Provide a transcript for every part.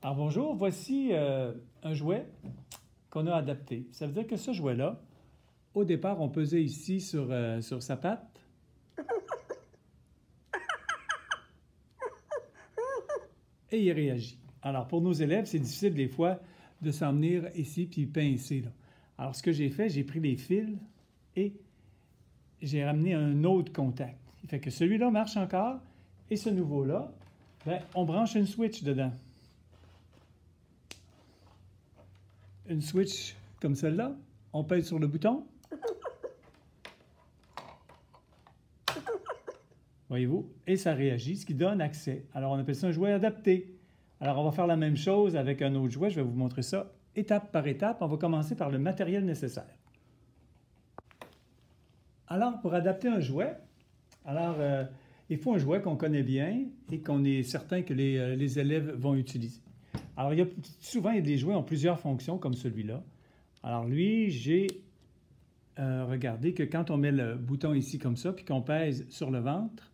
Alors bonjour, voici un jouet qu'on a adapté. Ça veut dire que ce jouet-là, au départ, on pesait ici sur sa patte et il réagit. Alors pour nos élèves, c'est difficile des fois de s'en venir ici puis pincer, là. Alors ce que j'ai fait, j'ai pris les fils et j'ai ramené un autre contact. Il fait que celui-là marche encore et ce nouveau-là, ben, on branche une switch dedans. Une switch comme celle-là, on pèse sur le bouton. Voyez-vous? Et ça réagit, ce qui donne accès. Alors, on appelle ça un jouet adapté. Alors, on va faire la même chose avec un autre jouet. Je vais vous montrer ça étape par étape. On va commencer par le matériel nécessaire. Alors, pour adapter un jouet, il faut un jouet qu'on connaît bien et qu'on est certain que les élèves vont utiliser. Alors, souvent, il y a des jouets qui ont plusieurs fonctions, comme celui-là. Alors, lui, j'ai regardé que quand on met le bouton ici comme ça, puis qu'on pèse sur le ventre,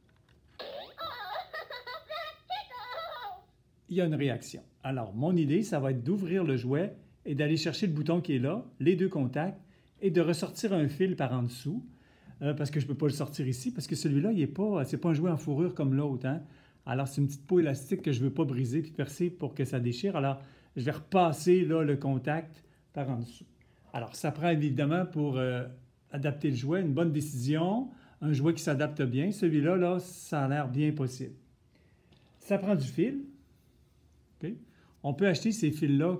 il y a une réaction. Alors, mon idée, ça va être d'ouvrir le jouet et d'aller chercher le bouton qui est là, les deux contacts, et de ressortir un fil par en dessous, parce que je ne peux pas le sortir ici, parce que celui-là, c'est pas un jouet en fourrure comme l'autre, hein? Alors, c'est une petite peau élastique que je ne veux pas briser puis percer pour que ça déchire. Alors, je vais repasser là, le contact par en dessous. Alors, ça prend évidemment pour adapter le jouet une bonne décision, un jouet qui s'adapte bien. Celui-là, là, ça a l'air bien possible. Ça prend du fil. Okay? On peut acheter ces fils-là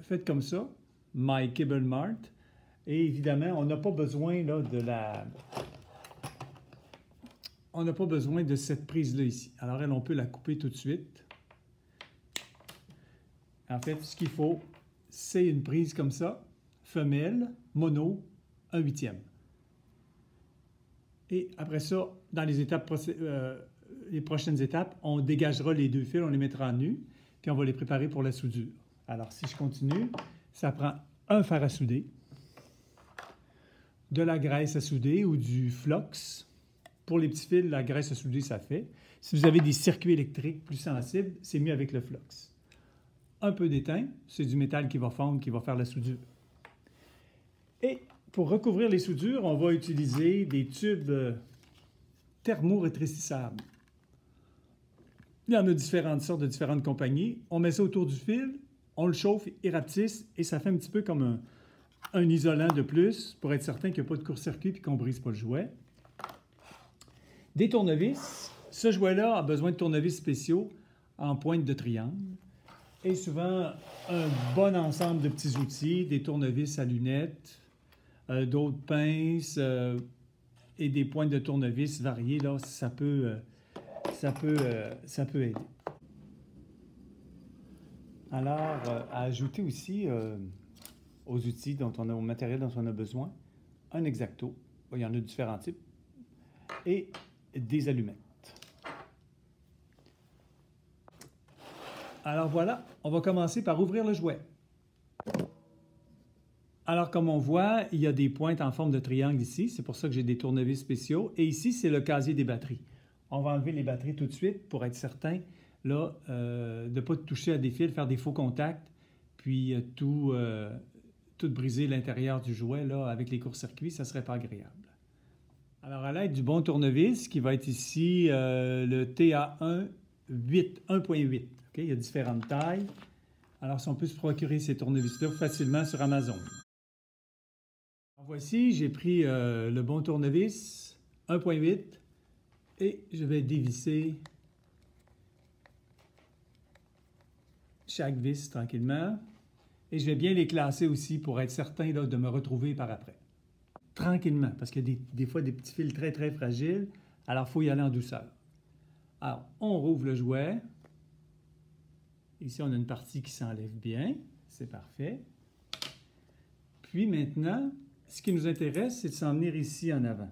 faites comme ça, My Cable Mart. Et évidemment, on n'a pas besoin là, on n'a pas besoin de cette prise-là ici. Alors, on peut la couper tout de suite. En fait, ce qu'il faut, c'est une prise comme ça, femelle, mono, 1/8. Et après ça, dans les prochaines étapes, on dégagera les deux fils, on les mettra nus, puis on va les préparer pour la soudure. Alors, si je continue, ça prend un fer à souder, de la graisse à souder ou du flox. Pour les petits fils, la graisse à souder, ça fait. Si vous avez des circuits électriques plus sensibles, c'est mieux avec le flox. Un peu d'étain, c'est du métal qui va fondre, qui va faire la soudure. Et pour recouvrir les soudures, on va utiliser des tubes thermo-rétrécissables. Il y en a différentes sortes de différentes compagnies. On met ça autour du fil, on le chauffe, il rapetisse et ça fait un petit peu comme un isolant de plus pour être certain qu'il n'y a pas de court-circuit et qu'on ne brise pas le jouet. Des tournevis. Ce jouet-là a besoin de tournevis spéciaux en pointe de triangle. Et souvent, un bon ensemble de petits outils, des tournevis à lunettes, d'autres pinces et des pointes de tournevis variées, là, ça peut aider. Alors, à ajouter aussi aux outils au matériel dont on a besoin, un X-Acto, il y en a différents types, et des allumettes. Alors voilà, on va commencer par ouvrir le jouet. Alors comme on voit, il y a des pointes en forme de triangle ici, c'est pour ça que j'ai des tournevis spéciaux. Et ici, c'est le casier des batteries. On va enlever les batteries tout de suite pour être certain là, de ne pas toucher à des fils, faire des faux contacts, puis tout briser l'intérieur du jouet là, avec les courts-circuits, ça ne serait pas agréable. Alors à l'aide du bon tournevis, qui va être ici le TA1 1.8. Okay? Il y a différentes tailles. Alors si on peut se procurer ces tournevis-là facilement sur Amazon. Alors, voici, j'ai pris le bon tournevis 1.8 et je vais dévisser chaque vis tranquillement. Et je vais bien les classer aussi pour être certain là, de me retrouver par après. Tranquillement, parce qu'il y a des fois des petits fils très, très fragiles. Alors, il faut y aller en douceur. Alors, on rouvre le jouet. Ici, on a une partie qui s'enlève bien. C'est parfait. Puis maintenant, ce qui nous intéresse, c'est de s'en venir ici en avant.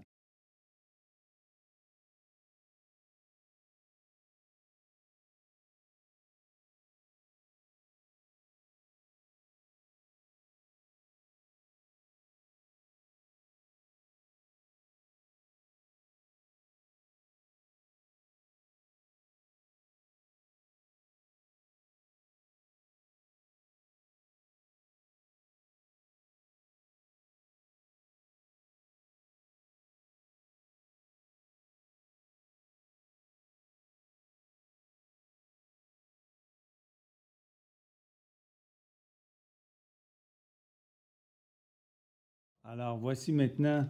Alors, voici maintenant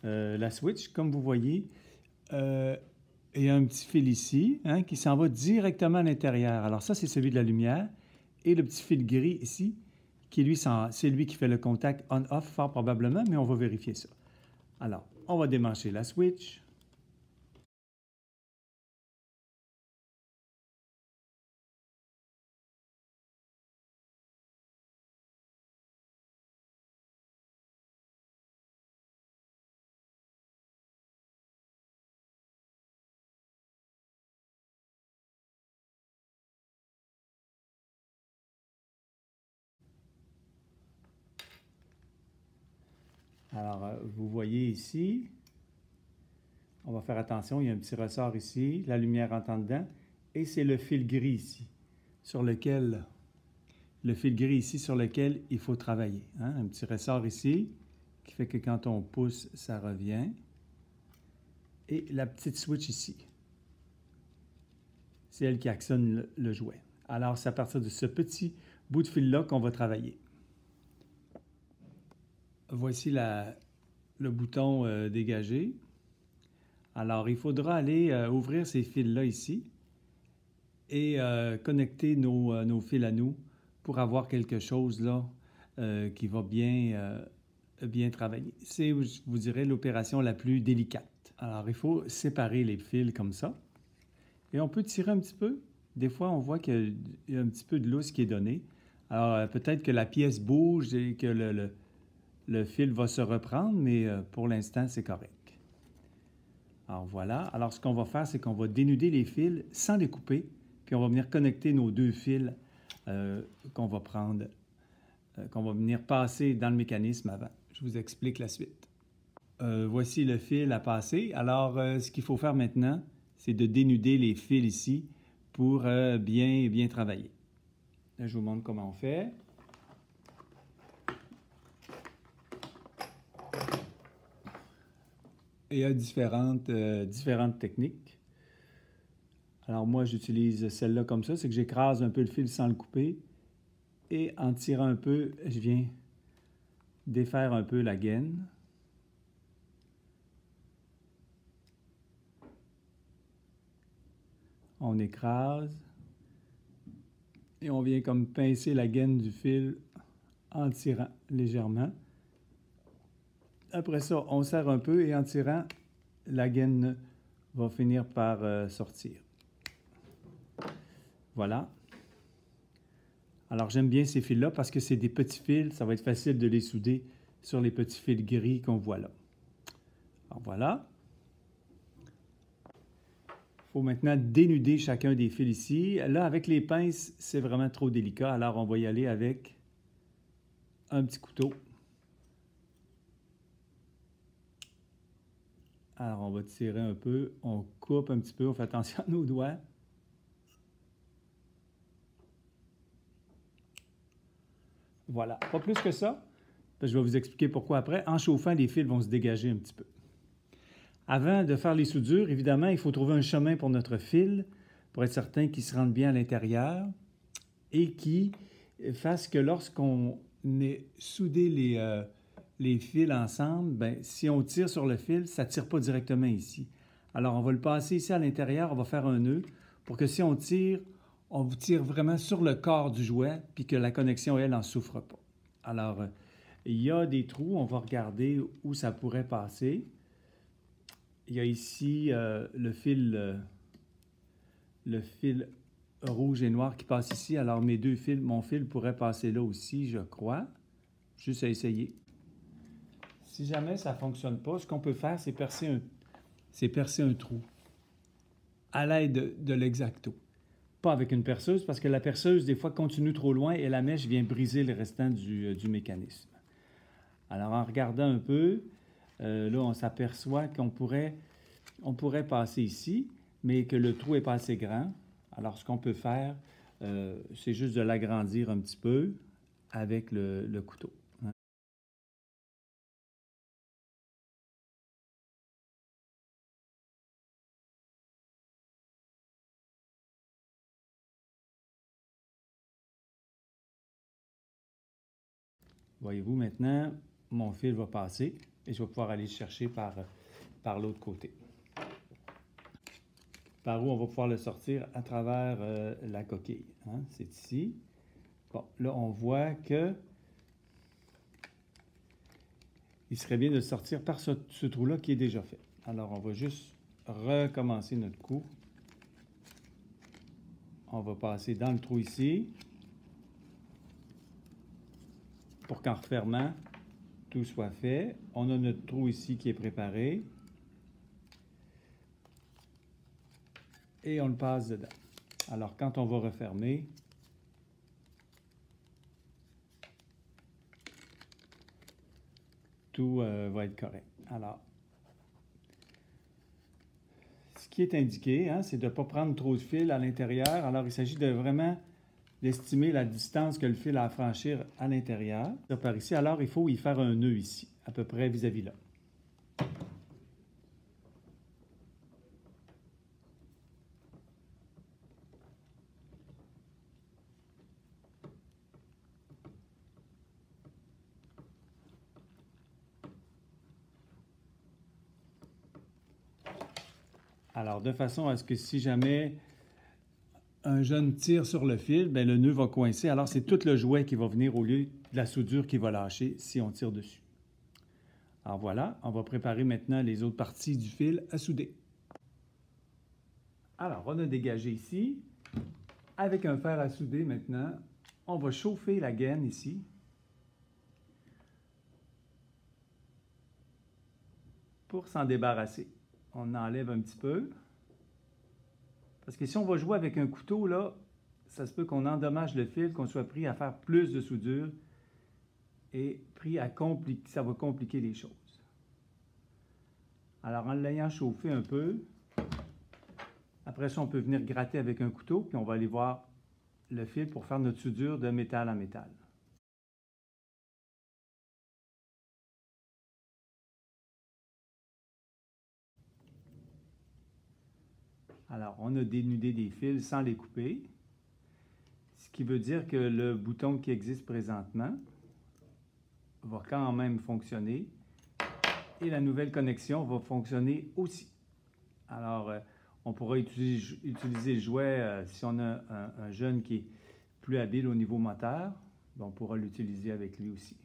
la switch. Comme vous voyez, il y a un petit fil ici hein, qui s'en va directement à l'intérieur. Alors ça, c'est celui de la lumière. Et le petit fil gris ici, qui lui, c'est lui qui fait le contact on-off fort probablement, mais on va vérifier ça. Alors, on va démancher la switch. Alors, vous voyez ici, on va faire attention, il y a un petit ressort ici, la lumière entre dedans, et c'est le fil gris ici, sur lequel il faut travailler. Hein? Un petit ressort ici, qui fait que quand on pousse, ça revient. Et la petite switch ici, c'est elle qui actionne le jouet. Alors, c'est à partir de ce petit bout de fil-là qu'on va travailler. Voici le bouton dégagé. Alors, il faudra aller ouvrir ces fils-là ici et connecter nos fils à nous pour avoir quelque chose là qui va bien travailler. C'est, je vous dirais, l'opération la plus délicate. Alors, il faut séparer les fils comme ça. Et on peut tirer un petit peu. Des fois, on voit qu'il y a un petit peu de lousse qui est donnée. Alors, peut-être que la pièce bouge et que le fil va se reprendre, mais pour l'instant, c'est correct. Alors, voilà. Alors, ce qu'on va faire, c'est qu'on va dénuder les fils sans les couper, puis on va venir connecter nos deux fils qu'on va prendre, qu'on va venir passer dans le mécanisme avant. Je vous explique la suite. Voici le fil à passer. Alors, ce qu'il faut faire maintenant, c'est de dénuder les fils ici pour bien travailler. Là, je vous montre comment on fait. Il y a différentes techniques. Alors, moi, j'utilise celle-là comme ça, c'est que j'écrase un peu le fil sans le couper. Et en tirant un peu, je viens défaire un peu la gaine. On écrase et on vient comme pincer la gaine du fil en tirant légèrement. Après ça, on serre un peu et en tirant, la gaine va finir par sortir. Voilà. Alors j'aime bien ces fils-là parce que c'est des petits fils, ça va être facile de les souder sur les petits fils gris qu'on voit là. Alors voilà. Il faut maintenant dénuder chacun des fils ici. Là, avec les pinces, c'est vraiment trop délicat. Alors, on va y aller avec un petit couteau. Alors, on va tirer un peu. On coupe un petit peu. On fait attention à nos doigts. Voilà. Pas plus que ça. Je vais vous expliquer pourquoi après. En chauffant, les fils vont se dégager un petit peu. Avant de faire les soudures, évidemment, il faut trouver un chemin pour notre fil pour être certain qu'il se rende bien à l'intérieur et qui fasse que lorsqu'on ait soudé les fils ensemble, bien, si on tire sur le fil, ça ne tire pas directement ici. Alors, on va le passer ici à l'intérieur, on va faire un nœud pour que si on vous tire vraiment sur le corps du jouet puis que la connexion, elle, n'en souffre pas. Alors, il y a des trous, on va regarder où ça pourrait passer. Il y a ici le fil rouge et noir qui passe ici. Alors, mon fil pourrait passer là aussi, je crois. Juste à essayer. Si jamais ça ne fonctionne pas, ce qu'on peut faire, c'est percer un trou à l'aide de l'exacto. Pas avec une perceuse, parce que la perceuse, des fois, continue trop loin et la mèche vient briser le restant du mécanisme. Alors, en regardant un peu, là, on s'aperçoit qu'on pourrait passer ici, mais que le trou n'est pas assez grand. Alors, ce qu'on peut faire, c'est juste de l'agrandir un petit peu avec le couteau. Voyez-vous maintenant, mon fil va passer et je vais pouvoir aller le chercher par l'autre côté. Par où on va pouvoir le sortir? À travers la coquille. Hein? C'est ici. Bon, là, on voit que il serait bien de le sortir par ce trou-là qui est déjà fait. Alors, on va juste recommencer notre coup. On va passer dans le trou ici pour qu'en refermant, tout soit fait. On a notre trou ici qui est préparé. Et on le passe dedans. Alors, quand on va refermer, tout va être correct. Alors, ce qui est indiqué, hein, c'est de ne pas prendre trop de fil à l'intérieur. Alors, il s'agit de vraiment d'estimer la distance que le fil a à franchir à l'intérieur. Par ici, alors, il faut y faire un nœud ici, à peu près vis-à-vis là. Alors, de façon à ce que si jamais un jeune tire sur le fil, bien, le nœud va coincer. Alors, c'est tout le jouet qui va venir au lieu de la soudure qui va lâcher si on tire dessus. Alors voilà, on va préparer maintenant les autres parties du fil à souder. Alors, on a dégagé ici. Avec un fer à souder maintenant, on va chauffer la gaine ici. Pour s'en débarrasser. On enlève un petit peu. Parce que si on va jouer avec un couteau, là, ça se peut qu'on endommage le fil, qu'on soit pris à faire plus de soudure et pris à compliquer, ça va compliquer les choses. Alors, en l'ayant chauffé un peu, après ça, on peut venir gratter avec un couteau, puis on va aller voir le fil pour faire notre soudure de métal à métal. Alors, on a dénudé des fils sans les couper, ce qui veut dire que le bouton qui existe présentement va quand même fonctionner et la nouvelle connexion va fonctionner aussi. Alors, on pourra utiliser le jouet si on a un jeune qui est plus habile au niveau moteur, on pourra l'utiliser avec lui aussi.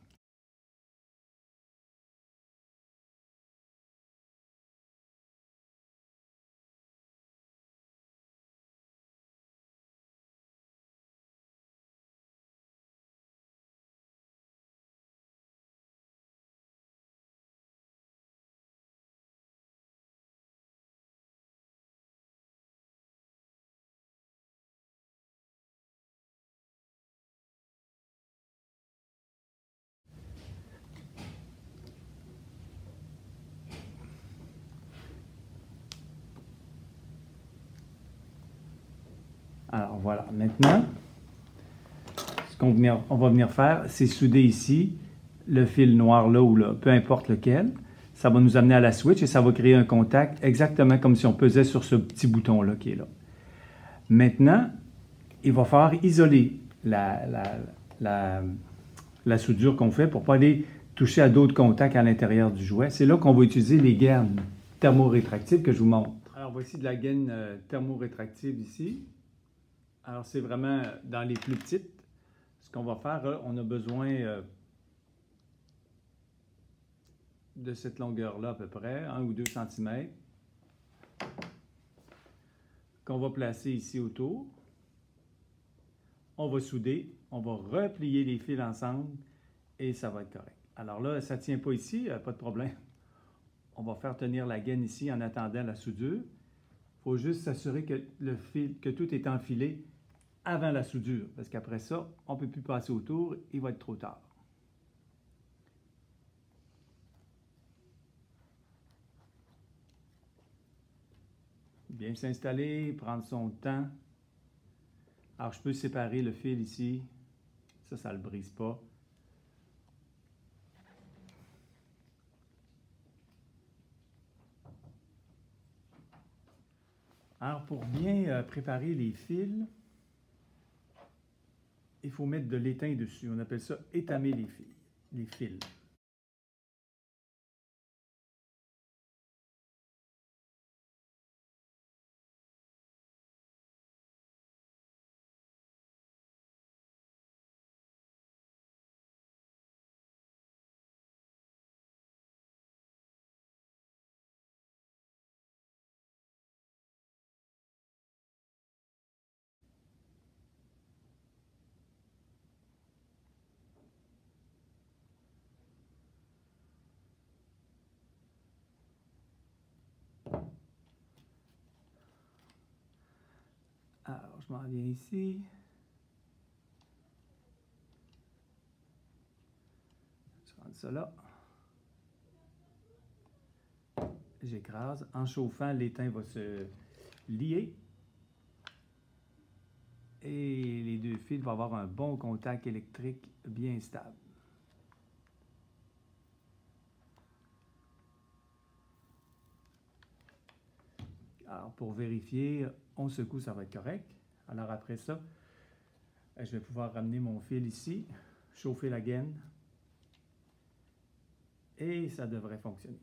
Alors voilà, maintenant, ce qu'on va venir faire, c'est souder ici le fil noir là ou là, peu importe lequel. Ça va nous amener à la switch et ça va créer un contact exactement comme si on pesait sur ce petit bouton-là qui est là. Maintenant, il va falloir isoler la soudure qu'on fait pour ne pas aller toucher à d'autres contacts à l'intérieur du jouet. C'est là qu'on va utiliser les gaines thermorétractives que je vous montre. Alors voici de la gaine thermorétractive ici. Alors, c'est vraiment dans les plus petites. Ce qu'on va faire, on a besoin de cette longueur-là à peu près, 1 ou 2 cm, qu'on va placer ici autour. On va souder, on va replier les fils ensemble et ça va être correct. Alors là, ça ne tient pas ici, pas de problème. On va faire tenir la gaine ici en attendant la soudure. Il faut juste s'assurer que que tout est enfilé avant la soudure, parce qu'après ça, on ne peut plus passer autour, il va être trop tard. Bien s'installer, prendre son temps. Alors, je peux séparer le fil ici. Ça ne le brise pas. Alors, pour bien préparer les fils, il faut mettre de l'étain dessus. On appelle ça étamer les fils. Alors, je m'en viens ici. Je rentre ça là. J'écrase. En chauffant, l'étain va se lier. Et les deux fils vont avoir un bon contact électrique bien stable. Alors, pour vérifier, on secoue, ça va être correct. Alors, après ça, je vais pouvoir ramener mon fil ici, chauffer la gaine, et ça devrait fonctionner.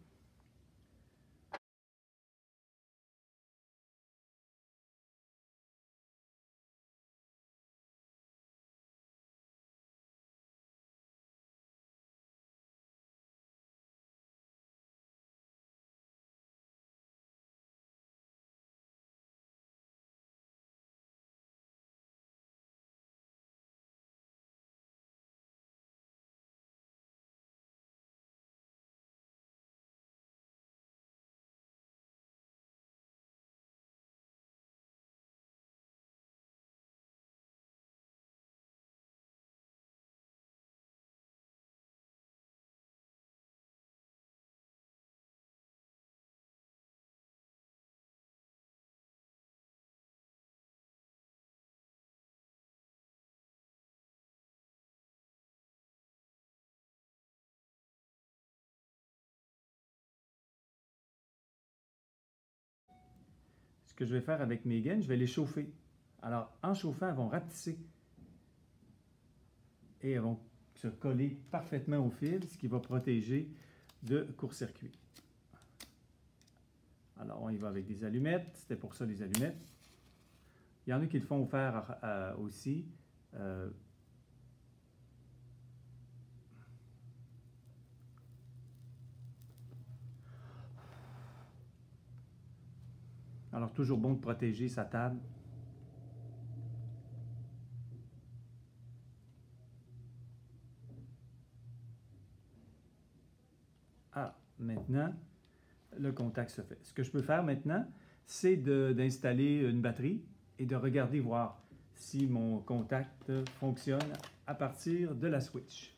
Ce que je vais faire avec mes gaines, je vais les chauffer. Alors, en chauffant, elles vont rapetisser et elles vont se coller parfaitement au fil, ce qui va protéger de court-circuit. Alors, on y va avec des allumettes. C'était pour ça, les allumettes. Il y en a qui le font au fer aussi. Alors, toujours bon de protéger sa table. Ah, maintenant, le contact se fait. Ce que je peux faire maintenant, c'est d'installer une batterie et de regarder voir si mon contact fonctionne à partir de la switch.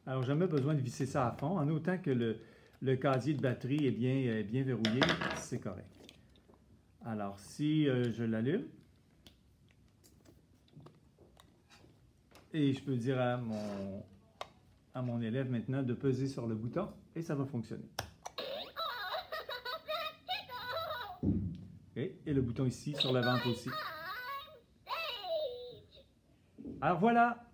Alors, jamais besoin de visser ça à fond, en autant que le casier de batterie est bien verrouillé, c'est correct. Alors, si je l'allume, et je peux dire à mon élève maintenant de peser sur le bouton, et ça va fonctionner. Okay. Et le bouton ici sur la vente aussi. Alors voilà!